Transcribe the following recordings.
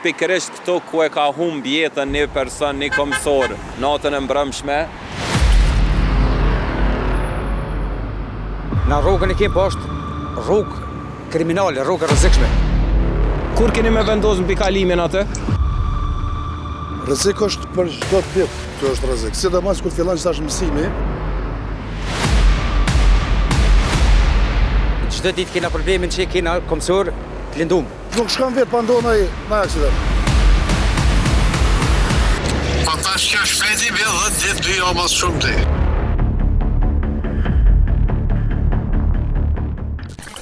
pikërisht këtu ku e ka humb jetën një person, një komsor, natën e mbrëmshme. Në rrugën e kemë po është rrugë kriminale, rrugë rrezikshme. Kur keni me vendosur mbi kalimin atë? Rrezik është për çdo ditë, kjo është rrezik. Sidomos kur fillon tash mësimi. Çdo ditë kena problemin që kena komsor të lindum. Nuk shkon vetë pa ndonjë në aksident. Po tash kjo shpejti bie 10 ditë 2 javë më shumë ti.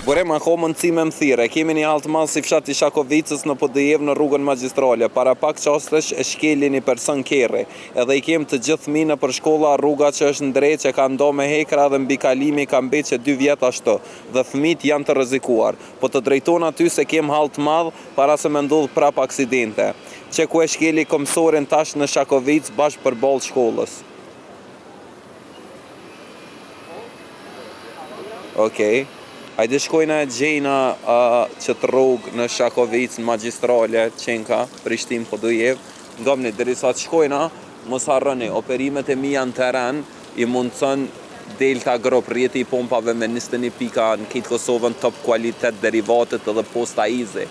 Burem ako mundësi me më thire, kemi një haltë malë si fshati Shakovicës në PDJ në rrugën magjistrale. Para pak qastesh e shkeli një person kerri, edhe i kem të gjithë mina për shkolla rruga që është ndrejt që ka ndo me hekra dhe mbi kalimi ka mbet që 2 vjet ashtu, dhe fëmit janë të rrezikuar. Po të drejton aty se kem haltë madh para se me ndodh prap aksidente, që ku e shkeli komsorin tash në Shakovicë bashkë për ballë shkollës. Okej. Hajde shkojna e gjejna që të rrugë në Shakovicë, në magjistrale, Qenka, Prishtinë, PDJ. Ngomni, derisa të shkojna, mos harroni, operimet e mia në teren i mundson Delta Group, rrjeti i pompave me 21 pika në këtë Kosovën, top kualitet derivatet edhe posta izi.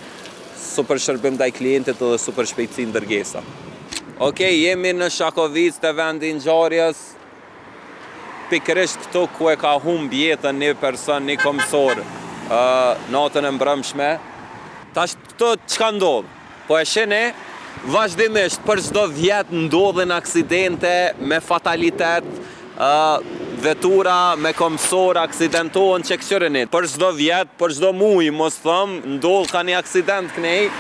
Super shërbim ndaj klientit edhe super shpejtësi ndërgesa. Okej, jemi në Shakovicë të vendi ngjarjes. Pikërisht këtu ku e ka humb jetën një person, një komsor, natën e mbrëmshme. Tash këtu çka ndodh? Po e shihni, vazhdimisht për çdo vjet ndodhin aksidente me fatalitet, vetura me komsor aksidentohen që këshirëni. Për çdo vjet, për çdo muaj, mos thëm, ndodh ka një aksident kënej.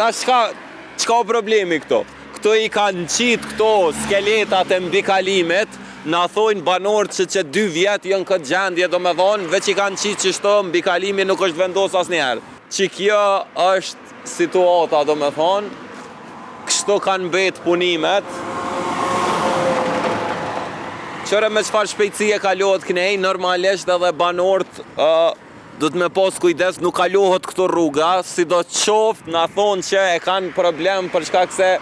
Tash çka o problemi këtu? Këtu i kanë qit këto skeletat e mbi kalimit. Na thojnë banorët që 2 vjet janë këtë gjendje, do me thonë, veç i kanë qitë që shto, mbi kalimi nuk është vendos asnjëherë. Që kjo është situata, do me thonë, kështu kanë bet punimet. Qëre me çfarë shpejtësie kalohet kënej, normalisht edhe banorët do të me pas kujdes, nuk kalohet këto rruga, si do të qoftë, na thonë që e kanë problem për shkak se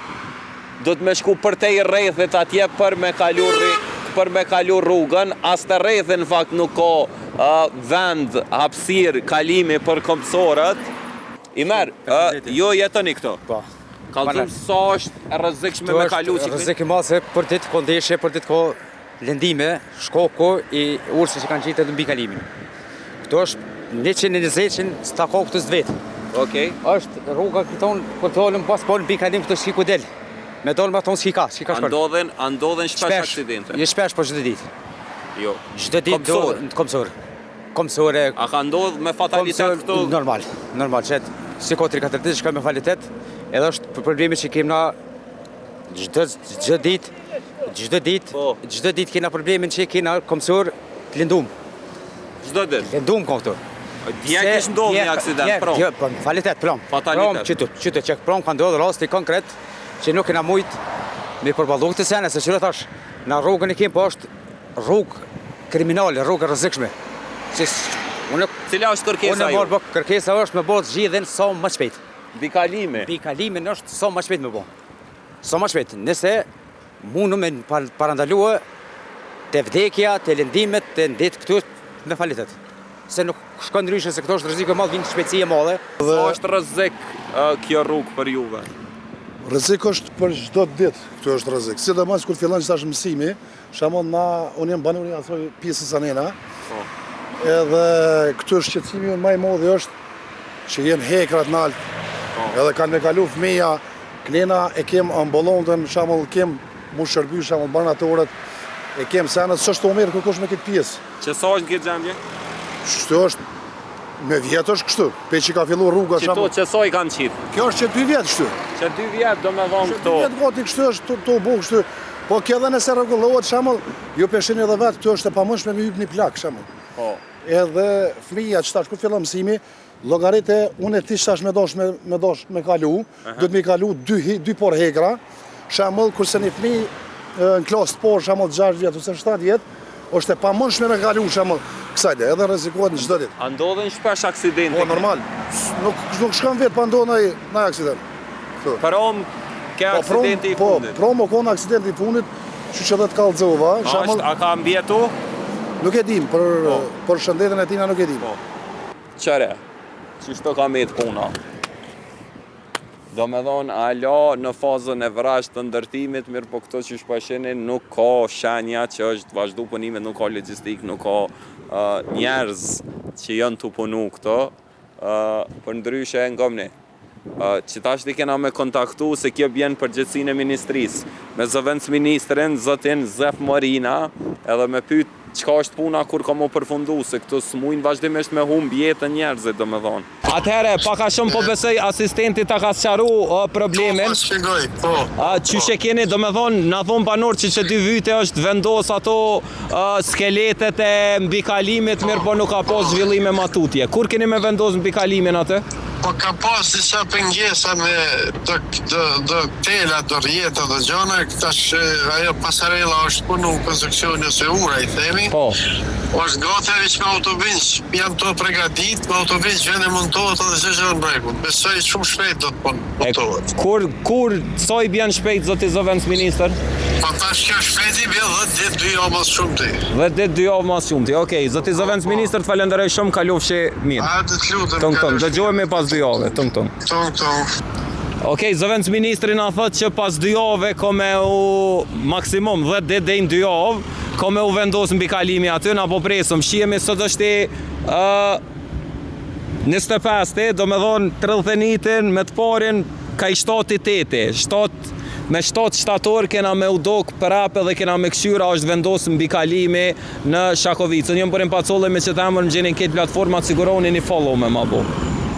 do të me shku për te i rrethit atje për me kalu rrugën, as të rrethin në fakt nuk ka vend, hapësirë, kalimi për komsorët. Imer, jo jetoni këto? Po. Kallëzum sa është e rrezikshme me kalu që rrezik i madh se për ditë ko ndeshje, për ditë ko lëndime, shkoku i urse që kanë qitë mbi kalimin. Këto është 120 s'ta ka këtu vetë. Okej. Është rruga këton, kur të olëm pas mbi kalim këto s'ki ku del. Me dolë me tonë s'ki ka shkon. Andodhen shpesh aksidente? Je shpesh po çdo ditë. Jo. Çdo ditë do komsor. Komsore. A ka ndodh me fatalitet këtu? Normal, që si ko 3-4 ditë shkoj me fatalitet, edhe është problemi që kemë na çdo ditë kena problemin që kena komsor të lindum. Çdo ditë? Lindum ka këtu. Dje kish ndodh një aksident, prom? Jo, fatalitet, prom. Fatalitet. Qytet që prom ka ndodhur rasti konkret që nuk kena mujt me përballu këtë sene, se që thash, në rrugën e kemë po është rrugë kriminale, rrugë rrezikshme. Cila është kërkesa ju? Kërkesa është me bëhet zgjidhjen sa më shpejt. Mbi kalimi? Mbi kalimin është sa më shpejt me bëj. Sa më shpejt, nëse mundu me parandalue të vdekja, të lëndimet, të ndet këtu me falitet. Se nuk shkon ndryshe se këto është rrezik i madh, vjen shpejtësi e madhe. Sa është rrezik kjo rrugë për juve? Rrezik është për çdo ditë, kjo është rrezik. Sidomos kur fillon tash mësimi, shembull unë jam banori asoj pjesës anena. Po. Edhe këtu është shqetësimi më i madh është që janë hekrat në alt. Po. Edhe kanë me kalu fëmija, klena e kem ambulantën, shembull kem mu shërby, shembull banatorët, e kem senet s'është të merr kërkosh me këtë pjesë. Që sa është këtë gjendje? Kështu është me vjet është kështu, pe që ka fillu rruga shembull. Që sa i kanë qitë? Kjo është që 2 vjet kështu. Që 2 vjet do me vonë këto. 2 vjet gati kështu është to bu kështu. Po kjo edhe nëse rregullohet shembull, ju peshin edhe vet, këtu është e pamundshme me hyp një plak shembull. Po. Edhe fëmia që tash kur fillon mësimi, llogaritë unë ti tash me dosh me kalu, do të më kalu 2 por hekra. Shembull kurse një fëmijë në klasë të parë shembull 6 vjet ose 7 vjet, është e pamundshme me kalu shembull kësaj, edhe rrezikohet çdo ditë. A ndodhin shpesh aksidente? Po normal. Nuk shkon vetë pa ndodhur ndonjë aksident. Prom ke aksidenti i fundit. Prom o konë aksidenti i fundit, që që dhe të kallëzova. A ka mbjetu? Nuk e dim, për shëndetën e tina nuk e dim. Qëre, që shto ka me të puna? Do me thonë, alo në fazën e vrasht të ndërtimit, mirë po këto që shpashinin nuk ka shenja që është vazhdu punime, nuk ka logistik, nuk ka njerëz që janë të punu këto, për ndryshe nga mne. Që tash t'i kena me kontaktu se kjo bjen përgjithësinë e ministrisë, me zëvendës ministrin, zotin Zef Morina, edhe me pyet çka është puna kur ka mu përfundu, se këto s'mujnë vazhdimisht me humb jetën njerëzit, do me thonë. Atëhere, paka shumë po besoj asistenti ta ka sqaru problemin. Po, shpjegoj, po. Qyshe keni, do me thonë, na thonë banor që 2 vyte është vendos ato skeletet e mbikalimit, mirë po nuk ka pas zhvillime matutje. Kur keni me vendos mbikalimin atë? Po ka pas disa pëngjesa me do tela, do rjeta, do gjona, tash ajo pasarela është punu konstruksioni ose ura, i themi. Po. Është gati veç me autovinç, janë to pregadit, me autovinç vjen e montohet edhe që në rregull. Besoj shumë shpejt do të montohet. Kur soi bjen shpejt zoti zëvendës ministër? Po tash kjo shpejti bjen 10 ditë 2 javë mas shumë ti. 10 ditë 2 javë mas shumë ti. Okej, zoti zëvendës ministër të falenderoj shumë, kalofshi mirë. Hajde të lutem. Tong, dëgjohemi pas 2 javë, tong. Okej, zëvendës ministri na thot që pas 2 javë ka me u maksimum 10 ditë deri në 2 javë, ka me u vendos mbikalimi aty, na po presëm. Shihemi sot është 25, do me thonë 30 me të parin ka i 7-8, me 7 shtator kena me udok prapë dhe kena me këshyra është vendosë mbikalimi në Shakovicën. Jëmë për impacolle me që të emër më gjenin këtë platformat, siguroni një follow me ma bo.